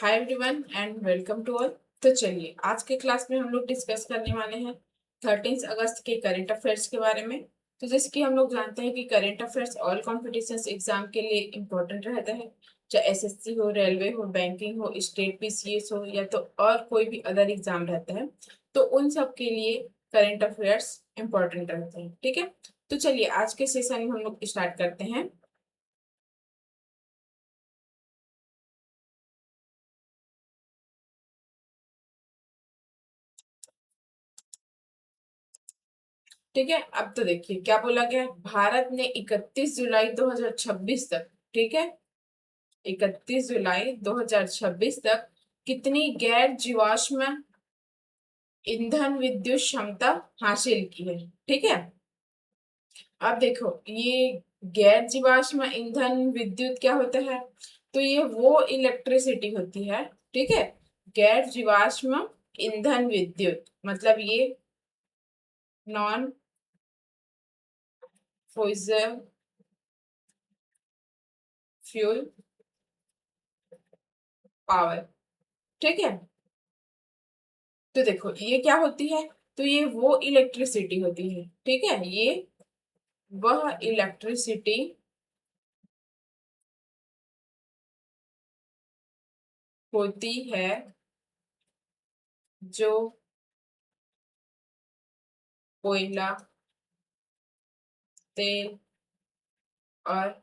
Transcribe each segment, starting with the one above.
Hi everyone and welcome to all. तो चलिए आज के क्लास में हम लोग डिस्कस करने वाले हैं 13 अगस्त के करंट अफेयर्स के बारे में। तो जैसे कि हम लोग जानते हैं कि current affairs all competitions exam के लिए इम्पोर्टेंट रहता है, चाहे एसएससी हो, रेलवे हो, बैंकिंग हो, स्टेट पीसीएस हो या तो और कोई भी अदर एग्जाम रहता है। तो उन सब के लिए करंट अफेयर्स इम्पोर्टेंट रहते हैं। ठीक है, तो चलिए आज के सेशन में हम लोग स्टार्ट करते हैं। ठीक है, अब तो देखिए क्या बोला गया है। भारत ने 31 जुलाई 2026 तक, ठीक है, 31 जुलाई 2026 तक कितनी गैर जीवाश्म ईंधन विद्युत क्षमता हासिल की है। ठीक है, अब देखो ये गैर जीवाश्म ईंधन विद्युत क्या होता है। तो ये वो इलेक्ट्रिसिटी होती है, ठीक है। गैर जीवाश्म ईंधन विद्युत मतलब ये नॉन फ्यूजल फ्यूल पावर। ठीक है, तो देखो ये क्या होती है। तो ये वो इलेक्ट्रिसिटी होती है, ठीक है, ये वह इलेक्ट्रिसिटी होती है जो कोयला, तेल और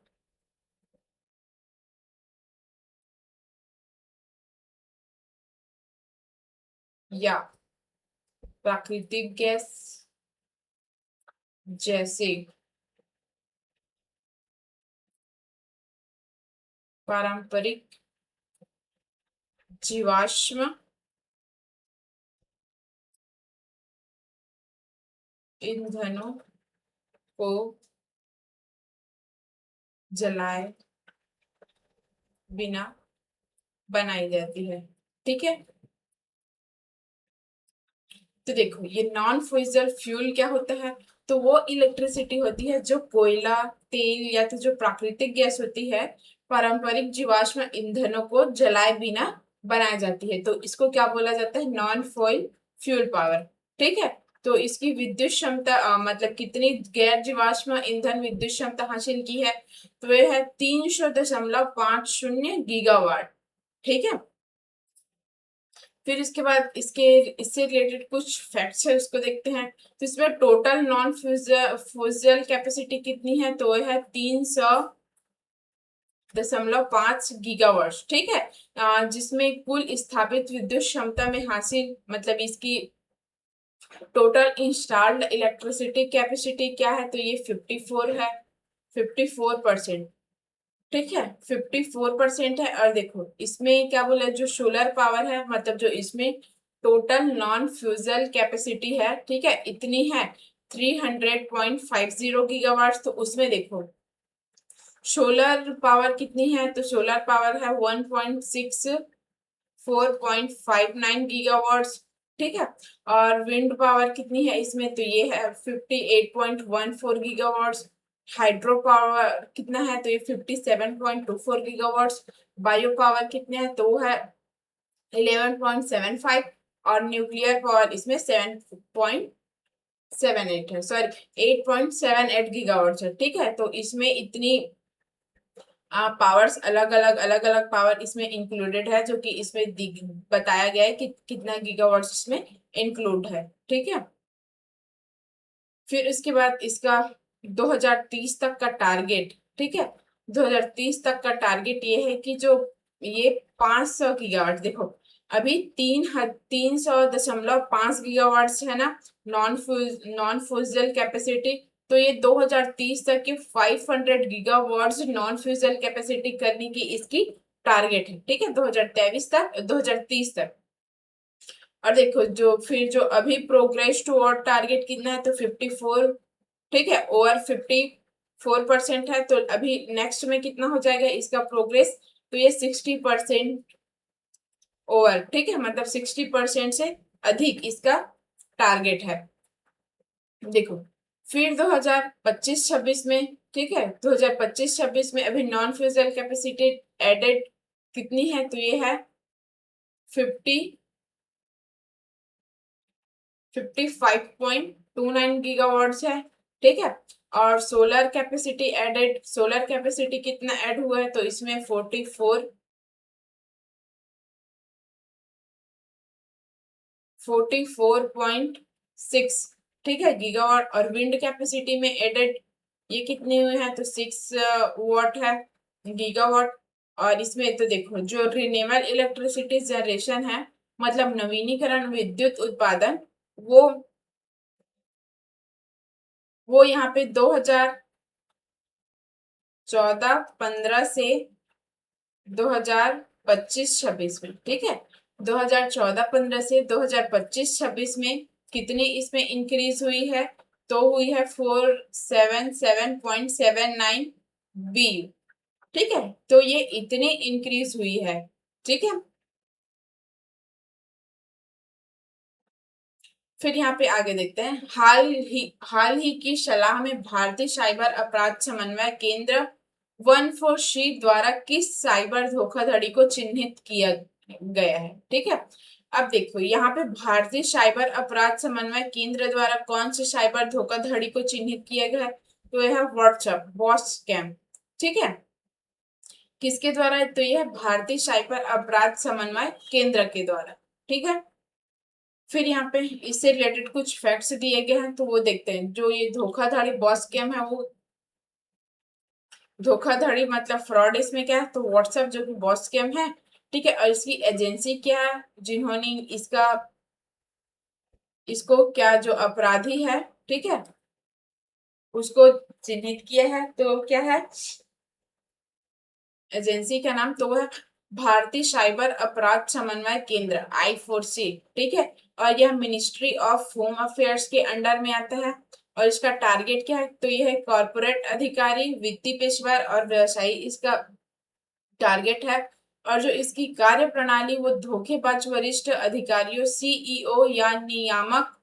या प्राकृतिक गैस जैसे पारंपरिक जीवाश्म ईंधनों को जलाए बिना बनाई जाती है। ठीक है, तो देखो ये नॉन फ्यूजल फ्यूल क्या होता है। तो वो इलेक्ट्रिसिटी होती है जो कोयला, तेल या तो जो प्राकृतिक गैस होती है, पारंपरिक जीवाश्म ईंधनों को जलाए बिना बनाई जाती है। तो इसको क्या बोला जाता है, नॉन फॉइल फ्यूल पावर। ठीक है, तो इसकी विद्युत क्षमता मतलब कितनी गैर जीवाश्म ईंधन विद्युत क्षमता हासिल की है। तो यह है 300.50 गीगावाट। ठीक है, फिर इसके बाद इसके इससे रिलेटेड कुछ फैक्ट्स है उसको देखते हैं। तो इसमें टोटल नॉन फ्यूजल कैपेसिटी कितनी है। तो यह है 300.5 गीगावाट। ठीक है, जिसमें कुल स्थापित विद्युत क्षमता में हासिल मतलब इसकी टोटल इंस्टॉल्ड इलेक्ट्रिसिटी कैपेसिटी क्या है। तो ये 54 है, 54%। ठीक है, 54% है। और देखो इसमें क्या बोला है, जो सोलर पावर है मतलब जो इसमें टोटल नॉन फ्यूजल कैपेसिटी है, ठीक है, इतनी है 300.50 गीगावाट। तो उसमें देखो सोलर पावर कितनी है। तो सोलर पावर है 1.64.59 गीगावाट। ठीक है, और विंड पावर कितनी है इसमें। तो ये है 58.14 गीगावाट। हाइड्रो पावर कितना है। तो ये 57.24 गीगावाट। बायो पावर कितने हैं। तो वो है 11.75। और न्यूक्लियर पावर इसमें 7.78 है, सॉरी 8.78 गीगावाट है। ठीक है, तो इसमें इतनी पावर्स अलग अलग पावर इसमें इंक्लूडेड है, जो कि इसमें बताया गया है कि कितना गीगावाट इसमें इंक्लूड है। ठीक है, फिर उसके बाद इसका 2030 तक का टारगेट। ठीक है, 2030 तक का टारगेट ये है कि जो ये 500 गीगावाट, देखो अभी 300.5 गीगावाट है ना नॉन फ्यूजल कैपेसिटी। तो ये 2030 तक के 500 गीगावाट नॉन फ्यूजल कैपेसिटी करने की इसकी टारगेट है। ठीक है, 2023 तक, 2030 तक। और देखो जो फिर जो अभी प्रोग्रेस टू और टारगेट कितना है। तो 54। ठीक है, ओवर 54% है। तो अभी नेक्स्ट में कितना हो जाएगा इसका प्रोग्रेस। तो ये 60% ओवर। ठीक है, मतलब 60% से अधिक इसका टारगेट है। देखो फिर 2025-26 में, ठीक है, 2025-26 में अभी नॉन फ्यूजल कैपेसिटी एडेड कितनी है। तो ये है 55.29 गीगावाट्स है, ठीक है। और सोलर कैपेसिटी कितना ऐड हुआ है, तो इसमें 44.6, ठीक है, गीगावाट। और विंड कैपेसिटी में एडेड ये कितने हुए हैं, तो 6 वाट है, गीगावाट। और इसमें तो देखो जो रिन्यूएबल इलेक्ट्रिसिटी जनरेशन है, मतलब नवीनीकरण विद्युत उत्पादन, वो यहाँ पे 2014-15 से 2025-26 में, ठीक है, 2014-15 से 2025-26 में कितनी इसमें इंक्रीज हुई है, तो हुई है 477.79 बी, ठीक है। तो ये इतनी इंक्रीज हुई है, ठीक है। फिर यहाँ पे आगे देखते हैं, हाल ही की सलाह में भारतीय साइबर अपराध समन्वय केंद्र 143 द्वारा किस साइबर धोखाधड़ी को चिन्हित किया गया है, ठीक है। अब देखो यहाँ पे भारतीय साइबर अपराध समन्वय केंद्र द्वारा कौन से साइबर धोखाधड़ी को चिन्हित किया गया है, तो यह है व्हाट्सएप बॉस स्कैम, ठीक है। किसके द्वारा है, तो यह भारतीय साइबर अपराध समन्वय केंद्र के द्वारा, ठीक है। फिर यहाँ पे इससे रिलेटेड कुछ फैक्ट्स दिए गए हैं, तो वो देखते हैं। जो ये धोखाधड़ी बॉस स्कैम है, वो धोखाधड़ी मतलब फ्रॉड इसमें क्या है, तो व्हाट्सएप जो कि बॉस स्कैम है, ठीक है। और इसकी एजेंसी क्या है, जिन्होंने इसको क्या जो अपराधी है, ठीक है, उसको चिन्हित किया है, तो क्या है एजेंसी का नाम, तो वह भारतीय साइबर अपराध समन्वय केंद्र I4C, ठीक है। और यह मिनिस्ट्री ऑफ होम अफेयर्स के अंडर में आता है। और इसका टारगेट क्या है, तो यह है कॉर्पोरेट अधिकारी, वित्तीय पेशेवर और व्यवसायी, इसका टारगेट है। और जो इसकी कार्य प्रणाली, वो धोखेबाज वरिष्ठ अधिकारियों, CEO या नियामक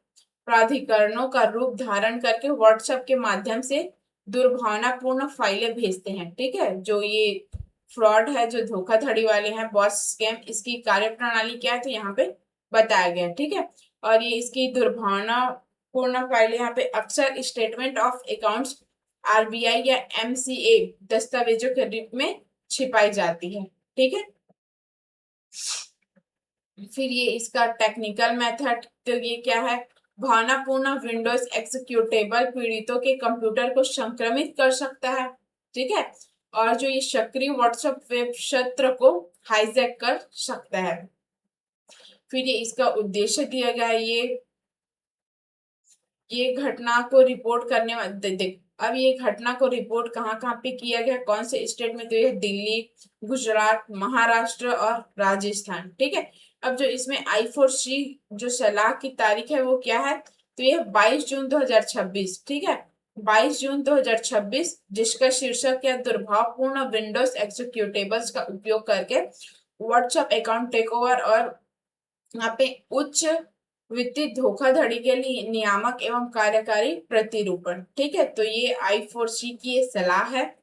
प्राधिकरणों का रूप धारण करके व्हाट्सएप के माध्यम से दुर्भावनापूर्ण फाइलें भेजते हैं, ठीक है। जो ये फ्रॉड है, जो धोखाधड़ी वाले हैं, बॉस स्कैम, इसकी कार्यप्रणाली क्या है, तो यहाँ पे बताया गया, ठीक है। और ये इसकी दुर्भावनापूर्ण फाइलें यहाँ पे अक्सर स्टेटमेंट ऑफ अकाउंट्स, RBI या MCA दस्तावेजों के रूप में छिपाई जाती है, ठीक है। फिर ये इसका टेक्निकल मेथड, तो ये क्या है, भावनापूर्ण विंडोज एक्सिक्यूटेबल पीड़ितों के कंप्यूटर को संक्रमित कर सकता है, ठीक है। और जो ये सक्रिय व्हाट्सएप वेब क्षेत्र को हाईजैक कर सकता है। फिर ये इसका उद्देश्य दिया गया है, ये घटना को रिपोर्ट करने वाले देख। अब ये घटना को रिपोर्ट कहाँ कहाँ पे किया गया, कौन से स्टेट में, तो ये दिल्ली, गुजरात, महाराष्ट्र और राजस्थान, ठीक है। अब जो इसमें I4C जो सलाह की तारीख है, वो क्या है, तो ये 22 जून 2026, ठीक है, 22 जून 2026, जिसका शीर्षक है दुर्भावपूर्ण विंडोज एक्सिक्यूटेबल्स का उपयोग करके व्हाट्सएप अकाउंट टेक ओवर और यहाँ पे उच्च वित्तीय धोखाधड़ी के लिए नियामक एवं कार्यकारी प्रतिरूपण, ठीक है। तो ये I4C की ये सलाह है।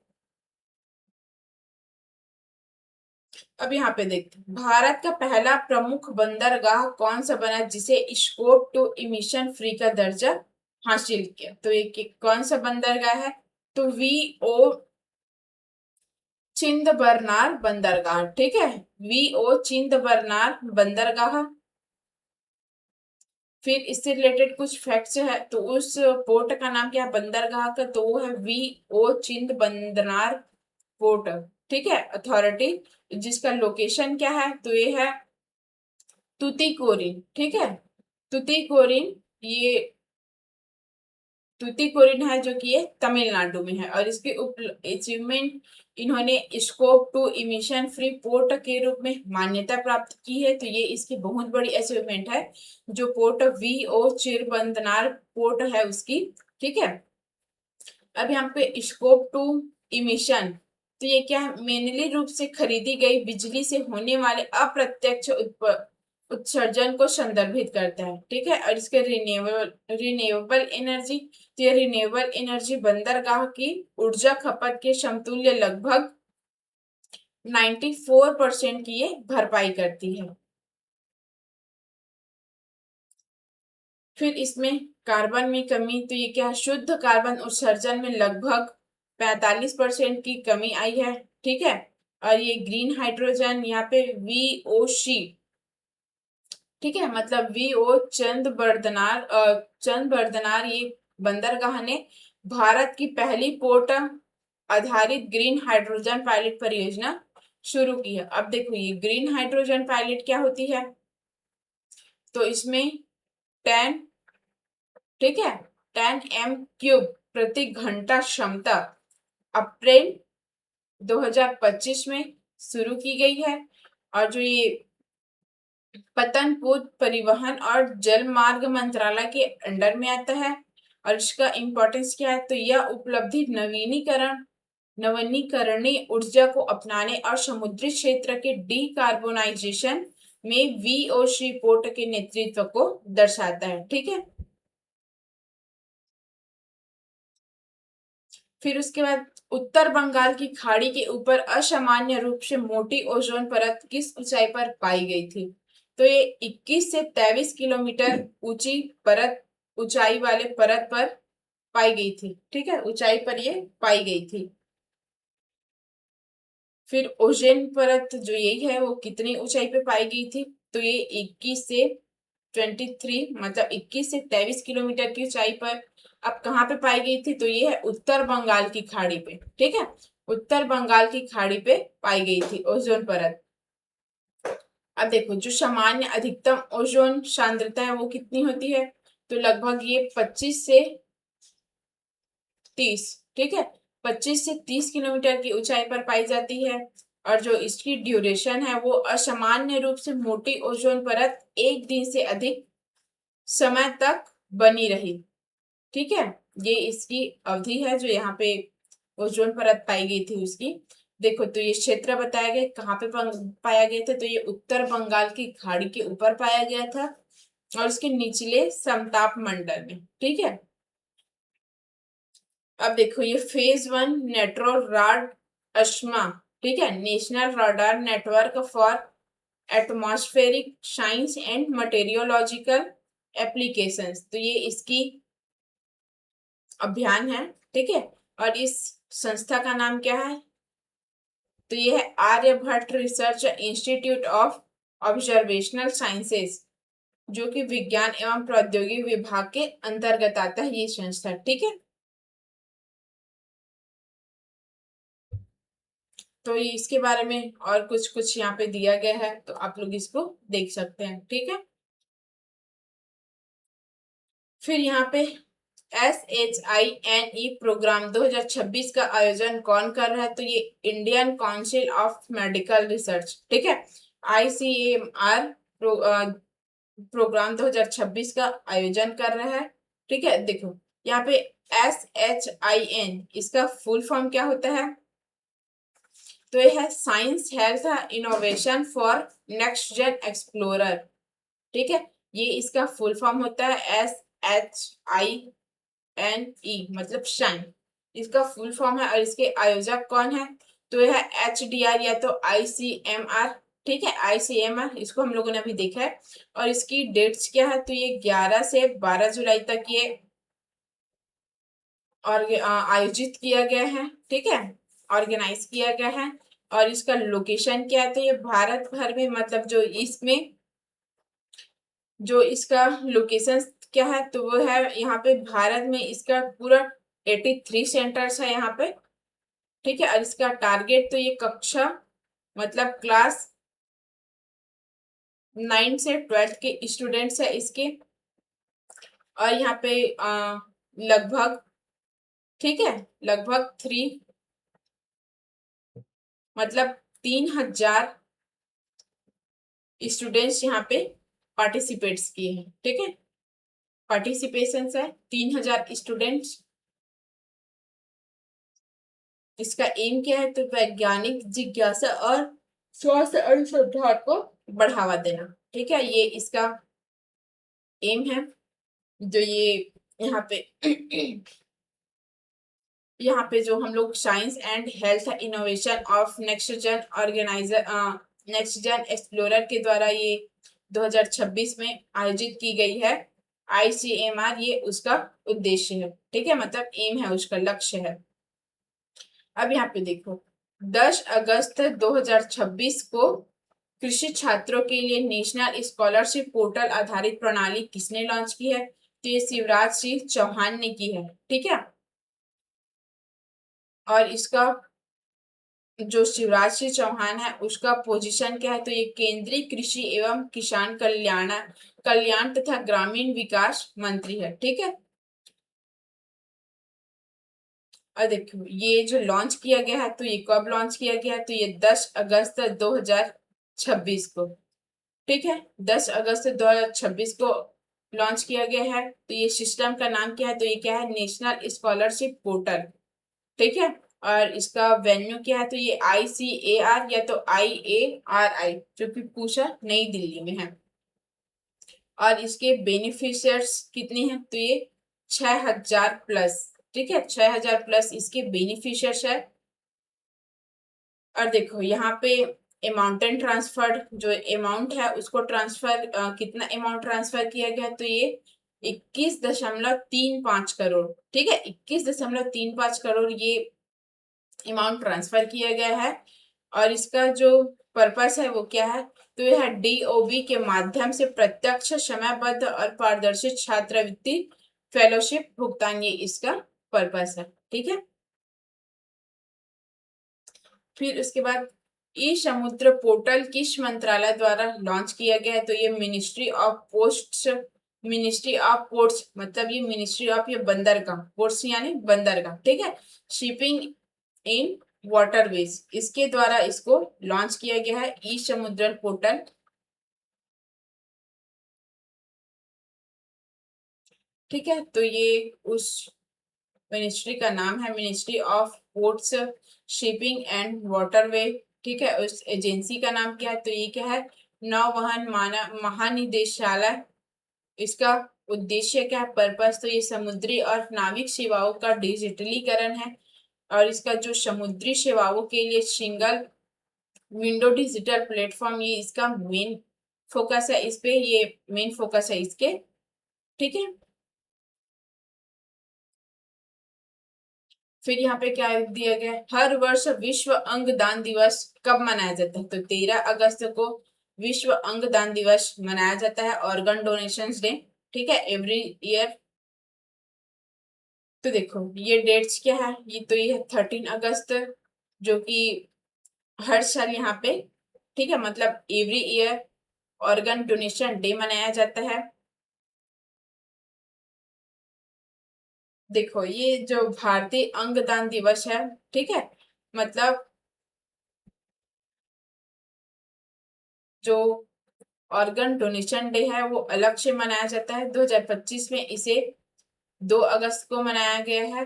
अब यहाँ पे देखते हैं, भारत का पहला प्रमुख बंदरगाह कौन सा बना जिसे स्कोप टू इमिशन फ्री का दर्जा हासिल किया, तो ये कौन सा बंदरगाह है, तो VO चिंदबरनार बंदरगाह, ठीक है, VO चिंदबरनार बंदरगाह। फिर इससे रिलेटेड कुछ फैक्ट्स है, तो उस पोर्ट का नाम क्या है, बंदरगाह का, तो वो है VO चिंद बंदरनार पोर्ट, ठीक है, अथॉरिटी। जिसका लोकेशन क्या है, तो ये है तुतीकोरिन, ठीक है, तुतीकोरिन। ये तुतीकोरिन है जो कि ये तमिलनाडु में है। और इसके अचीवमेंट, इन्होंने scope to emission free port के रूप में मान्यता प्राप्त की है, तो ये इसकी बहुत बड़ी अचीवमेंट है, जो पोर्ट VO चिरबंदनार पोर्ट है उसकी, ठीक है। अब यहाँ पे स्कोप टू इमिशन, तो ये क्या है, मेनली रूप से खरीदी गई बिजली से होने वाले अप्रत्यक्ष उत्सर्जन को संदर्भित करता है, ठीक है। और इसके रिन्यूएबल एनर्जी, तो ये रिन्यूएबल एनर्जी बंदरगाह की ऊर्जा खपत के समतुल्य लगभग 94% की ये भरपाई करती है। फिर इसमें कार्बन में कमी, तो ये क्या है, शुद्ध कार्बन उत्सर्जन में लगभग 45% की कमी आई है। ठीक है, और ये ग्रीन हाइड्रोजन यहाँ पे VOC, ठीक है, मतलब VO चंद बरदनार ये बंदरगाह ने भारत की पहली पोर्ट आधारित ग्रीन हाइड्रोजन पायलट परियोजना शुरू की है। अब देखो ये ग्रीन हाइड्रोजन पायलट क्या होती है, तो इसमें 10, ठीक है, 10 m³ प्रति घंटा क्षमता अप्रैल 2025 में शुरू की गई है। और जो ये पतनपुर परिवहन और जल मार्ग मंत्रालय के अंडर में आता है। और इसका इम्पोर्टेंस क्या है, तो यह उपलब्धि नवीनीकरणीय ऊर्जा को अपनाने और समुद्री क्षेत्र के डीकार्बोनाइजेशन में VOC पोर्ट के नेतृत्व को दर्शाता है। ठीक है, फिर उसके बाद उत्तर बंगाल की खाड़ी के ऊपर असामान्य रूप से मोटी ओजोन परत किस ऊंचाई पर पाई गई थी, तो ये 21 से 23 किलोमीटर ऊंची परत, ऊंचाई वाले परत पर पाई गई थी। ठीक है, ऊंचाई पर ये पाई गई थी। फिर ओजोन परत जो यही है वो कितनी ऊंचाई पे पाई गई थी, तो ये 21 से 23, मतलब 21 से 23 किलोमीटर की ऊंचाई पर। अब कहाँ पे पाई गई थी, तो ये है उत्तर बंगाल की खाड़ी पे। ठीक है, उत्तर बंगाल की खाड़ी पे पाई गई थी ओजोन परत। अब देखो जो सामान्य अधिकतम ओजोन सांद्रता है वो कितनी होती है, तो लगभग ये 25 से 30, ठीक है, 25 से 30 किलोमीटर की ऊंचाई पर पाई जाती है। और जो इसकी ड्यूरेशन है वो असामान्य रूप से मोटी ओजोन परत 1 दिन से अधिक समय तक बनी रही। ठीक है, ये इसकी अवधि है जो यहाँ पे ओजोन परत पाई गई थी उसकी। देखो तो ये क्षेत्र बताया गया कहाँ पे पाया गया था, तो ये उत्तर बंगाल की खाड़ी के ऊपर पाया गया था और उसके निचले समताप मंडल में। ठीक है, अब देखो ये फेज 1 नेट्रो राड अश्मा, ठीक है, national radar network for atmospheric science and meteorological applications, तो ये इसकी अभियान है। ठीक है, और इस संस्था का नाम क्या है, तो ये है Aryabhatta Research Institute of Observational Sciences, जो कि विज्ञान एवं प्रौद्योगिकी विभाग के अंतर्गत आता है ये संस्था। ठीक है, तो ये इसके बारे में और कुछ कुछ यहाँ पे दिया गया है, तो आप लोग इसको देख सकते हैं। ठीक है, फिर यहाँ पे SHINE प्रोग्राम 2026 का आयोजन कौन कर रहा है, तो ये Indian council of medical research, ठीक है, ICMR प्रोग्राम 2026 का आयोजन कर रहा है। ठीक है, देखो यहाँ पे SHIN इसका फुल फॉर्म क्या होता है, तो ये है science health innovation for next gen explorer. ठीक है, ये इसका फुल फॉर्म होता है SHINE, मतलब शाइन, इसका फुल फॉर्म है। और इसके आयोजक कौन है, तो यह है HDR या तो ICMR। ठीक है, ICMR इसको हम लोगों ने अभी देखा है। और इसकी डेट्स क्या है, तो ये 11 से 12 जुलाई तक ये और आयोजित किया गया है। ठीक है, ऑर्गेनाइज किया गया है। और इसका लोकेशन क्या है, तो ये भारत भर में, मतलब जो इसका लोकेशन क्या है, तो वो है यहाँ पे भारत में इसका पूरा 83 सेंटर्स है यहाँ पे। ठीक है, और इसका टारगेट, तो ये कक्षा, मतलब क्लास 9 से 12 के स्टूडेंट्स है इसके। और यहाँ पे लगभग, ठीक है, लगभग 3000 स्टूडेंट्स यहाँ पे पार्टिसिपेट्स किए हैं। ठीक है, पार्टिसिपेशन है 3000 स्टूडेंट्स। इसका एम क्या है, तो वैज्ञानिक जिज्ञासा और स्वास्थ्य अनुसंधान को बढ़ावा देना। ठीक है, ये इसका एम है, जो ये यहाँ पे यहाँ पे जो हम लोग science and health innovation of next gen explorer के द्वारा ये 2026 में आयोजित की गई है ICMR ये उसका उद्देश्य है, ठीक है, मतलब एम है, उसका लक्ष्य है। अब यहाँ पे देखो 10 अगस्त 2026 को कृषि छात्रों के लिए नेशनल स्कॉलरशिप पोर्टल आधारित प्रणाली किसने लॉन्च की है? तो ये शिवराज सिंह चौहान ने की है, ठीक है। और इसका जो शिवराज सिंह चौहान है उसका पोजीशन क्या है? तो ये केंद्रीय कृषि एवं किसान कल्याण तथा ग्रामीण विकास मंत्री है, ठीक है। और देखो ये जो लॉन्च किया गया है, तो ये कब लॉन्च किया गया है? तो ये 10 अगस्त 2026 को, ठीक है, 10 अगस्त 2026 को लॉन्च किया गया है। तो ये सिस्टम का नाम क्या है? तो ये क्या है? नेशनल स्कॉलरशिप पोर्टल, ठीक है। और इसका वेन्यू क्या है? तो ये ICAR या तो IARI, जो कि पूछा नई दिल्ली में है। और इसके बेनिफिशियर्स कितने हैं? तो ये 6000 प्लस, ठीक है, 6000 प्लस इसके बेनिफिशियर्स है। और देखो यहाँ पे अमाउंटेन ट्रांसफर्ड जो अमाउंट है उसको ट्रांसफर कितना अमाउंट ट्रांसफर किया गया? तो ये 21.35 करोड़, ठीक है, 21.35 करोड़ ये अमाउंट ट्रांसफर किया गया है। और इसका जो पर्पस है वो क्या है? तो यह DOB के माध्यम से प्रत्यक्ष समयबद्ध और पारदर्शी छात्रवृत्ति फेलोशिप भुगतान, ये इसका पर्पस है, ठीक है। फिर उसके बाद ई समुद्र पोर्टल किस मंत्रालय द्वारा लॉन्च किया गया है? तो ये मिनिस्ट्री ऑफ पोर्ट्स, मतलब ये मिनिस्ट्री ऑफ ये बंदरगाह, पोर्ट्स यानी बंदरगाह, ठीक है, शिपिंग इन वाटरवेज, इसके द्वारा इसको लॉन्च किया गया है ई समुद्र पोर्टल, ठीक है। तो ये उस मिनिस्ट्री का नाम है ministry of ports shipping and waterway, ठीक है। उस एजेंसी का नाम क्या है? तो ये क्या है? नौवहन महानिदेशालय। इसका उद्देश्य क्या है? पर्पस, तो ये समुद्री और नाविक सेवाओं का डिजिटलीकरण है। और इसका जो समुद्री सेवाओं के लिए सिंगल विंडो डिजिटल प्लेटफॉर्म, ये इसका मेन फोकस है, इस पे ये मेन फोकस है इसके, ठीक है। फिर यहाँ पे क्या दिया गया है? हर वर्ष विश्व अंगदान दिवस कब मनाया जाता है? तो 13 अगस्त को विश्व अंगदान दिवस मनाया जाता है, ऑर्गन डोनेशन डे, ठीक है, एवरी ईयर। तो देखो ये डेट्स क्या है? ये तो ये 13 अगस्त, जो कि हर साल यहाँ पे, ठीक है, मतलब every year organ donation day मनाया जाता है। देखो ये जो भारतीय अंगदान दिवस है, ठीक है, मतलब जो ऑर्गन डोनेशन डे है वो अलग से मनाया जाता है। 2025 में इसे 2 अगस्त को मनाया गया है,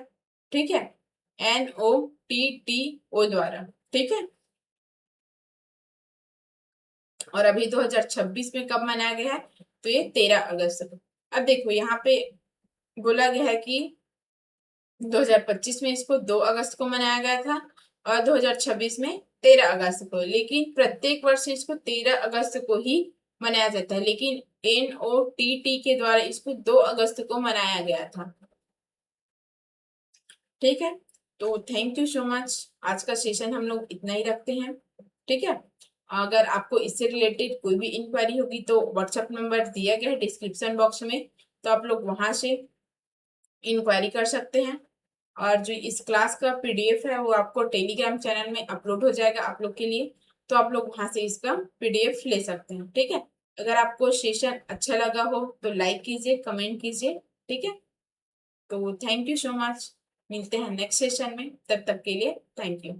ठीक है, NOTTO द्वारा, ठीक है। और अभी 2026 में कब मनाया गया है? तो ये 13 अगस्त को। अब देखो यहाँ पे बोला गया है कि 2025 में इसको 2 अगस्त को मनाया गया था और 2026 में 13 अगस्त को, लेकिन प्रत्येक वर्ष इसको 13 अगस्त को ही मनाया जाता है, लेकिन NOTT के द्वारा इसको 2 अगस्त को मनाया गया था, ठीक है। तो थैंक यू सो मच, आज का सेशन हम लोग इतना ही रखते हैं, ठीक है। अगर आपको इससे रिलेटेड कोई भी इंक्वायरी होगी तो व्हाट्सएप नंबर दिया गया है डिस्क्रिप्शन बॉक्स में, तो आप लोग वहां से इंक्वायरी कर सकते हैं। और जो इस क्लास का PDF है वो आपको टेलीग्राम चैनल में अपलोड हो जाएगा आप लोग के लिए, तो आप लोग वहां से इसका PDF ले सकते हैं, ठीक है। अगर आपको सेशन अच्छा लगा हो तो लाइक कीजिए, कमेंट कीजिए, ठीक है। तो थैंक यू सो मच, मिलते हैं नेक्स्ट सेशन में, तब तक के लिए थैंक यू।